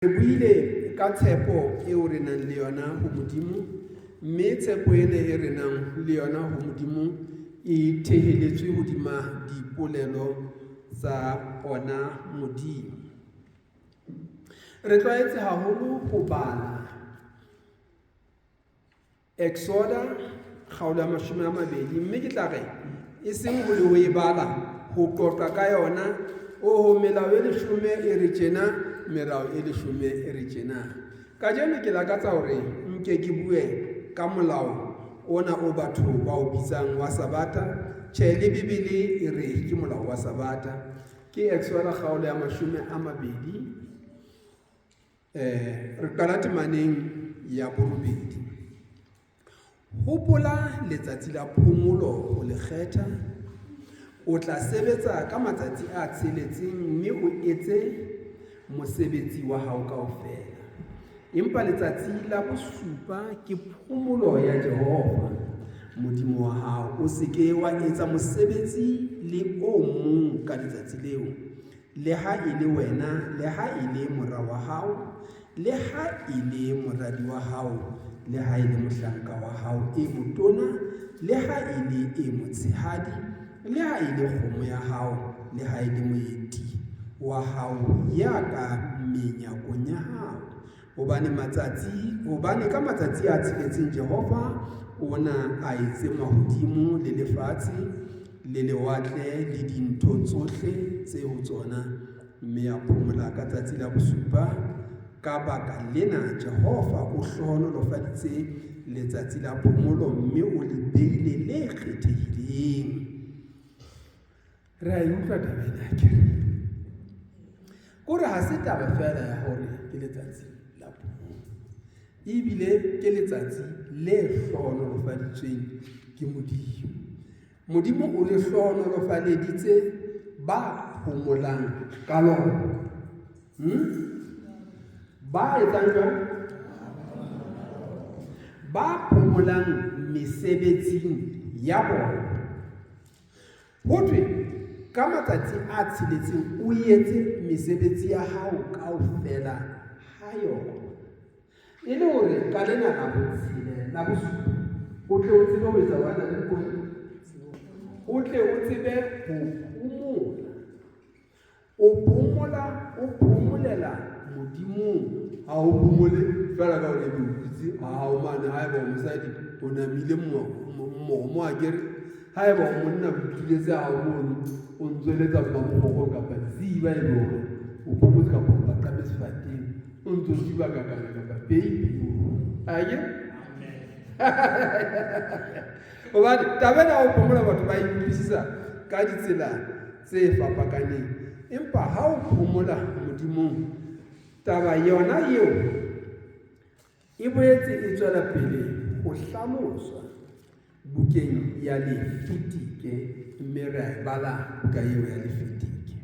Re buile ka tshepo eo re nang le yona ho Modimo, mme tshepo ena e re nang le yona ho Modimo e theheletswe hodima dipolelo tsa ona Modimo. Re tlwaetse haholo ho bala Exoda kgaolo ya 20, mme ke tla re e seng ho le ho e bala ho qoqa ka yona ho melao e 10 e re tjena, merao e 10 e re tjena. Kajeno ke lakatsa hore nke ke bue ka molao ona o batho ba o bitsang wa Sabata. Tjhe, le Bibele e re ke molao wa Sabata, ke Exoda kgaolo ya 20. Re qala temaneng ya 2. Hopola letsatsi la phomolo ho le kgetha. O tla sebetsa ka matsatsi a tsheletseng mme o etse mosebetsi wa hao kaofela. Empa letsatsi la bosupa ke phomolo ya Jehova Modimo wa hao. O se ke wa etsa mosebetsi le o mong ka letsatsi leo, le ha e le wena, le ha e le mora wa hao, le ha e le moradi wa hao, le ha e le mohlanka wa hao e motona, le ha e le e motshehadi, le ha e le kgomo ya hao, le ha e le moeti wa hao ya ka menyakong ya hao. Hobane ka matsatsi a tsheletseng Jehova ona a etse mahodimo le lefatshe le lewatle le dintho tsohle tse ho tsona, mme a phomola ka tsatsi la bosupa. Ka baka lena Jehova o hlohonolofaditse letsatsi la phomolo, mme o le beile le kgethehileng. Re a utlwa taba ena akere? Kore ha se taba fela ya hore ke letsatsi la phomolo, ebile ke letsatsi le hlohonolofaditsweng ke Modimo. Modimo o le hlohonolofaditse ba phomolang ka lona. Ba etsang jwang? Ba phomolang mesebetsing ya bona. Hothwe ka matsatsi a tsheletseng o etse mesebetsi ya hao kaofela ha yona. E le hore ka lena la bosupa o tle o tsebe ho etsa wana le kone, o tle o tsebe ho phomola. O phomolela Modimong. Ha o phomole fela ka hore ebe o dutse hao mane. Haeba o mosadi o namile mo akere, haeba o monna o ituletse haholo, o ntsweletsa mmamokgoko kapa tsiba e le hore o phomotse kapa o paqame sefateng, o ntso tsiba kakana kapa baby. Hobane tabena o phomola batho ba iutlwisisa ka ditsela tse fapakaneng. Empa ha o phomola Modimong, taba yona eo e boetse e tswela pele ho hlaloswa bukeng ya Lefitike, mme re a bala ka eo ya Lefitike.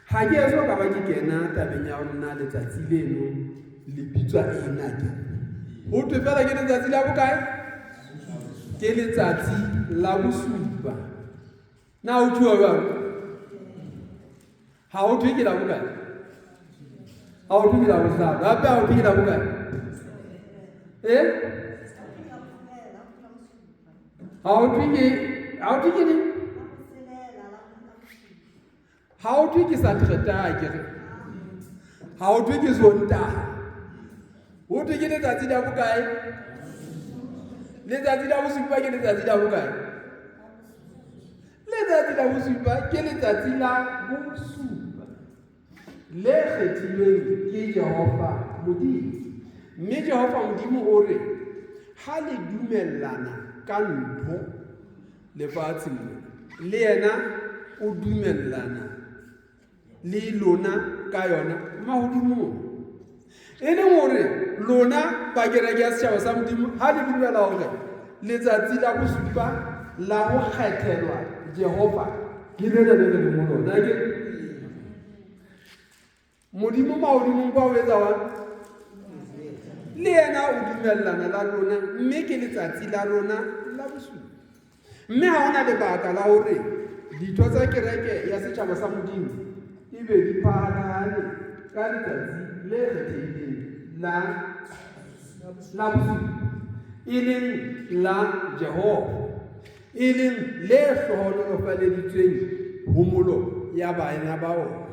Ha ke eso ka ba ke kena tabeng ya hore na letsatsi leno le bitswa eng akere. Ho thwe fela ke letsatsi la bokae? Ke letsatsi la bosupa. Na ho thuwa jwang? Ha ho thwe ke la bokae? Ha ho thwe ke la bohlano. Hape ha ho thwe ke la bokae? Ha ho thwe ke ne? Ha ho thwe ke Sateretaha akere? Ha ho thwe ke Sontaha. Ho thwe ke letsatsi la bokae? Letsatsi la bosupa ke letsatsi la bokae? Letsatsi la bosupa ke letsatsi la bosupa le kgethilweng ke Jehova Modimo. Mme Jehova Modimo o re ha le dumellana ka ntho lefatsheng mona, le yena o dumellana le lona ka yona mahodimong. E leng hore lona ba kereke ya setjhaba sa Modimo ha le dumela hore letsatsi la bosupa la ho kgethelwa Jehova ke lena le re mo lona ke Modimo mahodimong ba o etsa wa le yena o dumellana la rona, mme ke letsatsi la rona la bosupa. Mme ha hona lebaka la hore ditho tsa kereke ya setjhaba sa Modimo ebe di phahalane ka letsatsi le kgethehileng la bosupa, e leng la Jehova, e leng le hlohonolofaleditsweng humolo ya bana ba ona.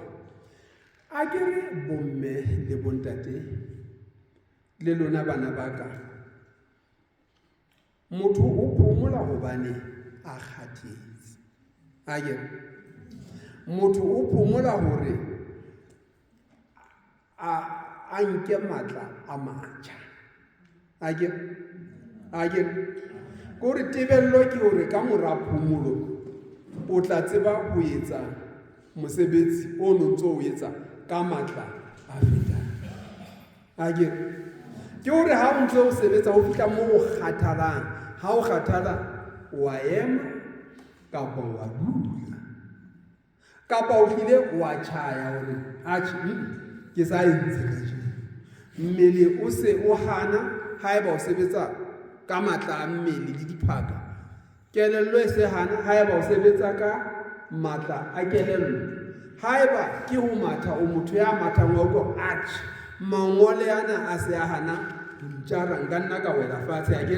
A ke re bomme le bontate le lona bana ba ka, motho o phomola hobane a kgathetse. A ke motho o phomola hore a nke matla a matjha. A ke gore tebello ke hore ka mora phomolo o tla tseba ho etsa mosebetsi o ntso o etsa ka matla a fetang. A ke hore ha o ntse o sebetsa ho fihla moo o kgathalang, ha o kgathala wa ema kapa wa dula kapa o hlile wa tjhaya hore ke sa entse ka jeno. Mmele o se o hana haeba o sebetsa ka matla a mmele le diphaka. Kelello e se hana haeba o sebetsa ka matla a kelello. Haeba ke ho matha o motho ya mathang wa utlwa mangole ana a se a hana ntjara nka nna ka wela fatshe. A ke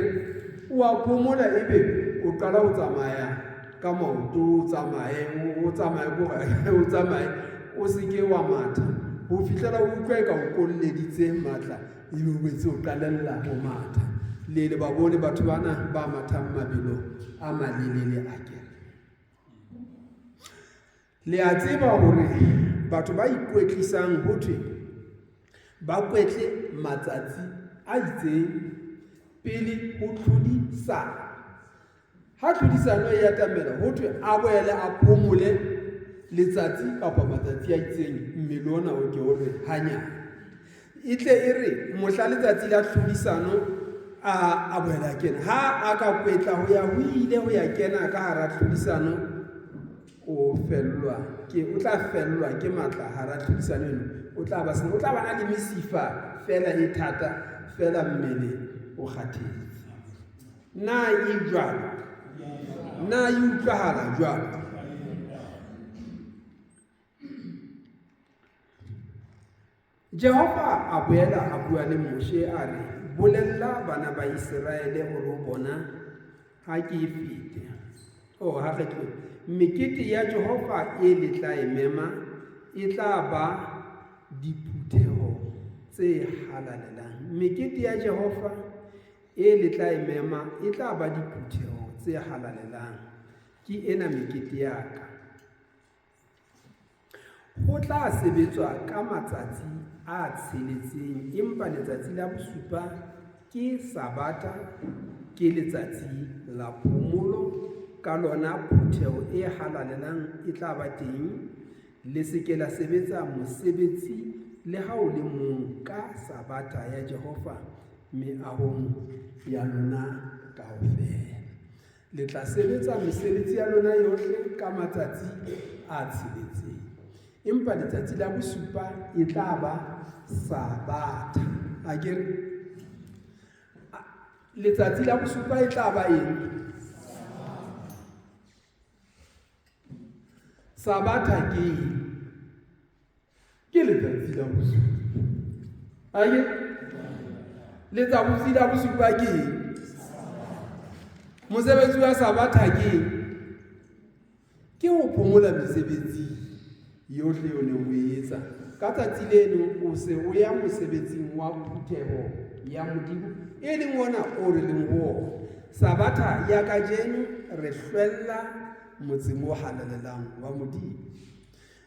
wa phomola ebe o qala ho tsamaya ka maoto, o tsamaye o se ke wa matha ho fihlela o utlwa ka o kolleditse matla ebe o betse o qalella ho matha. Le ba bone batho bana ba mathang mabelo a malelele. A ke le a tseba hore batho ba ikwetlisang ho thwe ba kwetle matsatsi a itseng pele ho tlhodisano. Ha tlhodisano e atamela ho thwe a boele a phomole letsatsi kapa matsatsi a itseng. Mmele ona o ke hore hanyane e tle e re mohla letsatsi la tlhodisano a boele a kena. Ha a ka kwetla ho ya kena ka hara tlhodisano, o tla fellwa ke matla hara tlhodisano eno. O tla ba na le mesifa fela e thata fela, mmele o kgathetse. Na e jwalo? Na e utlwahala jwalo? Jehova a boela a bua le Moshe a re, bolella bana ba Israele hore bona ha ke fete. Ha ke mekete ya Jehova e le tla emema e tla ba diphutheho tse halalelang. Mekete ya Jehova e le tla emema e tla ba diphutheho tse halalelang. Ke ena mekete ya ka. Ho tla sebetswa ka matsatsi a tsheletseng, empa letsatsi la bosupa ke Sabata, ke letsatsi la phomolo. Ka lona phutheho e halalelang e tla ba teng. Le se ke la sebetsa mosebetsi le ha o le mong ka Sabata ya Jehova meahong ya lona kaofela. Le tla sebetsa mesebetsi ya lona yohle ka matsatsi a tsheletseng, empa letsatsi la bosupa e tla ba Sabata. A ke letsatsi la bosupa e tla ba eng? Sabata ke letsatsi la bosupa. A ke letsatsi la bosupa ke mosebetsi wa Sabata ke ho phomola mesebetsi yohle o ne o etsa. Ka tsatsi leno o se o ya mosebetsing wa phutheho ya Modimo, e leng ona o re leng ho. Sabata ya kajeno re hlwella motseng o halalelang wa Modimo.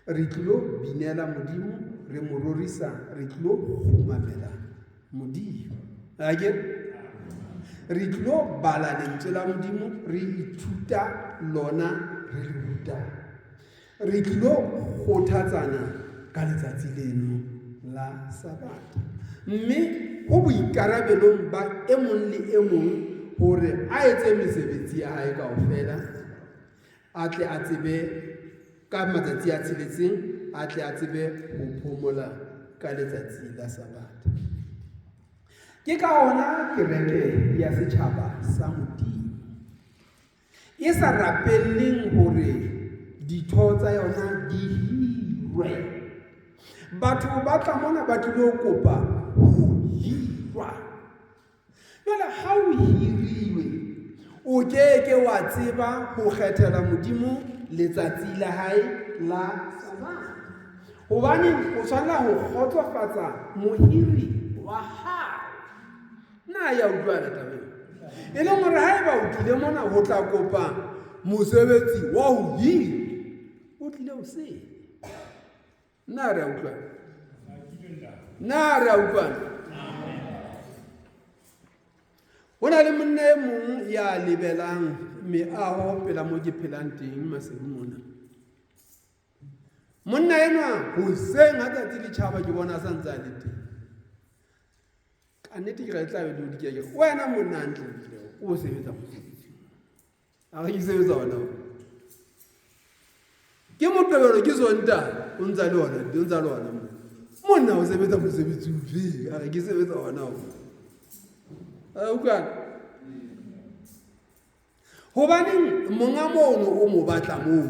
Re tlilo binela Modimo, re mo rorisa, re tlilo kgumamela Modimo. A ke re tlilo bala lentswe la Modimo, re ithuta lona, re le ruta. Re tlilo kgothatsana ka letsatsi leno la Sabata, mme ho boikarabelong ba e mong le e mong hore a etse mesebetsi ya hae kaofela. A tle a tsebe ka matsatsi a tsheletseng, a tle a tsebe ho phomola ka letsatsi la Sabata. Ke ka hona kereke ya setjhaba sa Modimo e sa rapelleng hore ditho tsa yona di hirwe, batho ba tla mona ba tlilo kopa ho hirwa. Jwale ha o hiriwe o ke wa tseba ho kgethela Modimo letsatsi la hae la Sabata, hobane o tshwanela ho kgotsofatsa mohiri wa hao. Na ya utlwana tabeng? E leng hore haeba o tlile mona ho tla kopa mosebetsi wa ho hira, o tlile o se na re utlwana? Na re utlwana? Ho na le monna e mong ya lebelang meaho pela mo ke phelang teng Maseru mona. Monna enwa hoseng ha tsatsi le tjhaba ke bona sa ntse a le teng. Ka nnete ke re tla be di ke wena monna hantle o sebetsa mosebetsi. A re sebetsa ona. Ke motebelo ke Sontaha o ntsa le ona. Monna o sebetsa mosebetsi o fe? A re ke sebetsa ona. Utlwana? Hobaneng monga mono o mo batla moo?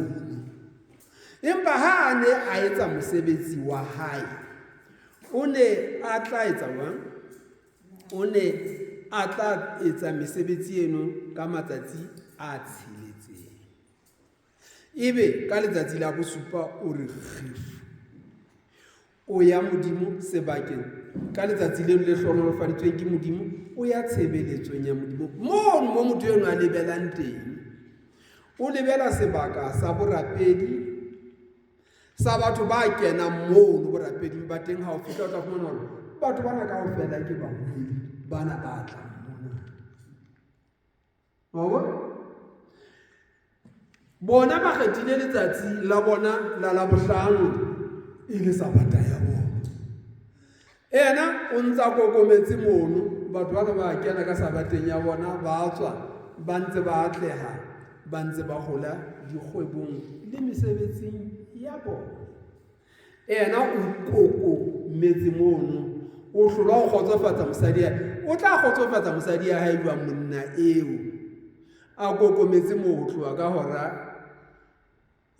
Empa ha a ne a etsa mosebetsi wa hae, o ne a tla etsa jwang? O ne a tla etsa mesebetsi eno ka matsatsi a tsheletseng. Ebe ka letsatsi la bosupa o re kgifu, o ya Modimo sebakeng. Ka letsatsi leno le hlohonolofaditsweng ke Modimo, o ya tshebeletsong ya Modimo mono mo motho eno a lebelang teng. O lebela sebaka sa borapedi sa batho ba kenang mono borapeding ba teng. Ha o fihla o tla fumana hore batho bana kaofela ke bahwebi bana ba tlang mona. Bona ba kgethile letsatsi la bona la Labohlano e le Sabata ya bona. Ena o ntsa kokometse mono, batho bana ba kena ka Sabateng ya bona, ba tswa ba ntse ba atleha, ba ntse ba hola dikgwebong le mesebetsing ya bona. Ena o kokometse mono, o hlola ho kgotsofatsa mosadi hae. O tla kgotsofatsa mosadi ya hae jwang monna eo a kokometse moo ho tloha ka hora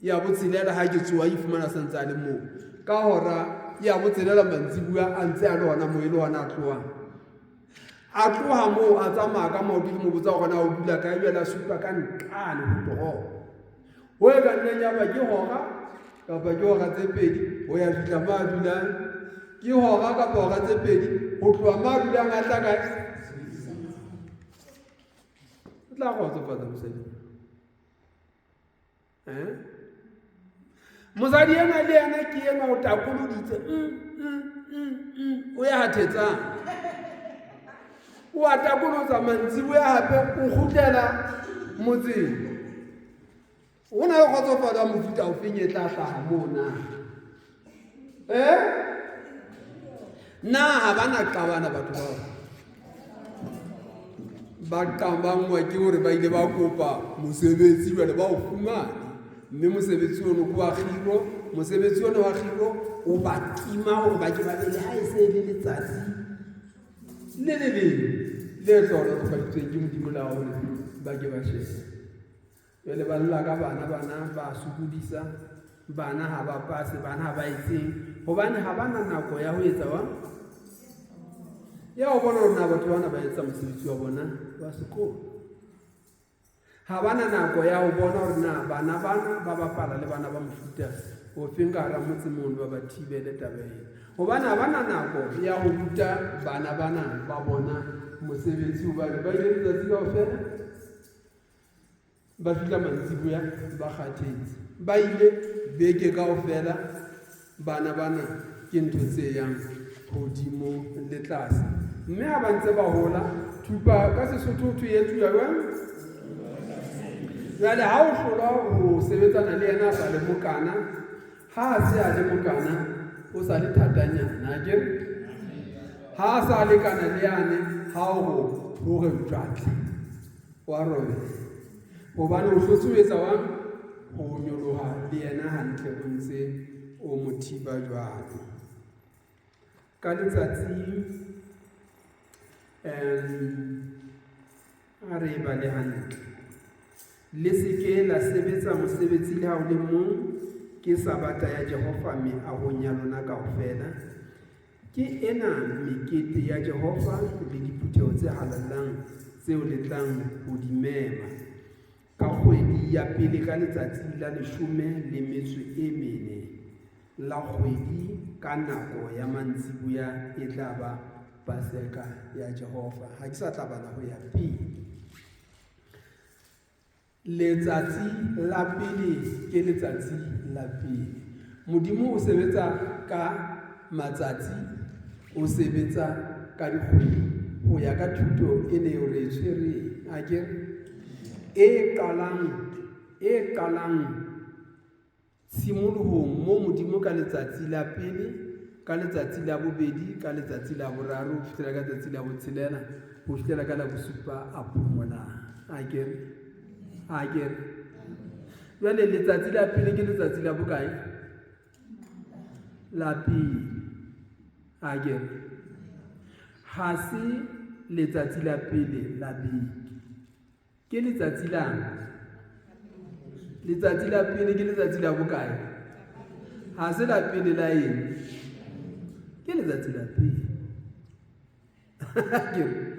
ya botshelela ha ke tsoha e fumana santse a le moo, ka hora ya botshelela mantsibuya a ntse a le hona moo e le hona a tloha moo a tsamaya ka maoto ke mo botsa hore na o dula kae, jwale a supa ka nqane ho toropo. Ho e ka nnang ya ba ke hora kapa ke hora tse pedi ho ya fihla moo a dulang, ke hora kapa hora tse pedi ho tloha moo a dulang a tla kae. O tla kgotsofatsa mosadi. Mosadi ena le yena ke ena o takoloditse, o ya hathetsang, o a takolotsa mantsibuya hape o kgutlela motseng. O na le kgotsofatsa mofuta o feng e tla hlaha moo na? Na ha bana qabana batho bao? Ba qabangwa ke hore ba ile ba kopa mosebetsi jwale ba o fumane. Mme mosebetsi ono ke wa kgiro, mosebetsi ono wa kgiro o ba tima hore ba ke ba le ha e se le letsatsi le hlohonolofaditsweng ke Modimo la hore ba ke ba shebe. Jwale ba lla ka bana ba sokodisa, bana ha ba pase, bana ha ba etseng, hobane ha bana nako ya ho etsa ya ho bona hore na batho bana ba etsa mosebetsi wa bona wa sekolo. Ha bana nako ya ho bona hore na bana ba bapala le bana ba mofuta o feng ka hara motse mono, ba ba thibele tabeng. Hobane ha bana nako ya ho ruta bana ba bona mosebetsi, hobane ba ile letsatsi kaofela ba fihla mantsibuya ba kgathetse, ba ile beke kaofela bana ke ntho tse yang hodimo le tlase. Mme ha ba ntse ba hola, thupa ka Sesotho ho thwe e etsuwa jwang? Jwale ha o hlola ho sebetsana le yena a sa le mokana, ha a se a le mokana o sa le thatanyana akere, ha a sa lekana le yane ha o re tjwatla wa robela, hobane o hlotse o etsa wang? Ho nyoloha le yena hantle o ntse o mothiba jwalo. Ka letsatsi a re ba le hantle, le se ke la sebetsa mosebetsi le ha o le mong ke Sabata ya Jehova meahong ya lona kaofela. Ke ena mekete ya Jehova le diphutheho tse halallang tseo le tlang ho di mema ka kgwedi ya pele ka letsatsi la 14 la kgwedi ka nako ya mantsibuya e tla ba Paseka ya Jehova. Ha ke sa tla bala ho ya pele. Letsatsi la pele ke letsatsi la pele. Modimo o sebetsa ka matsatsi, o sebetsa ka dikgwedi ho ya ka thuto e ne re tshwere akere e qalang tshimolohong mo Modimo ka letsatsi la pele, ka letsatsi la bobedi, ka letsatsi la boraro, ho fihlela ka letsatsi la botshelela, ho fihlela ka la bosupa a phomola. Akere jwale letsatsi la pele ke letsatsi la bokae? La pele. Akere ha se letsatsi la pele la beke, ke letsatsi la pele ke letsatsi la bokae? Ha se la pele la eng, ke letsatsi la pele.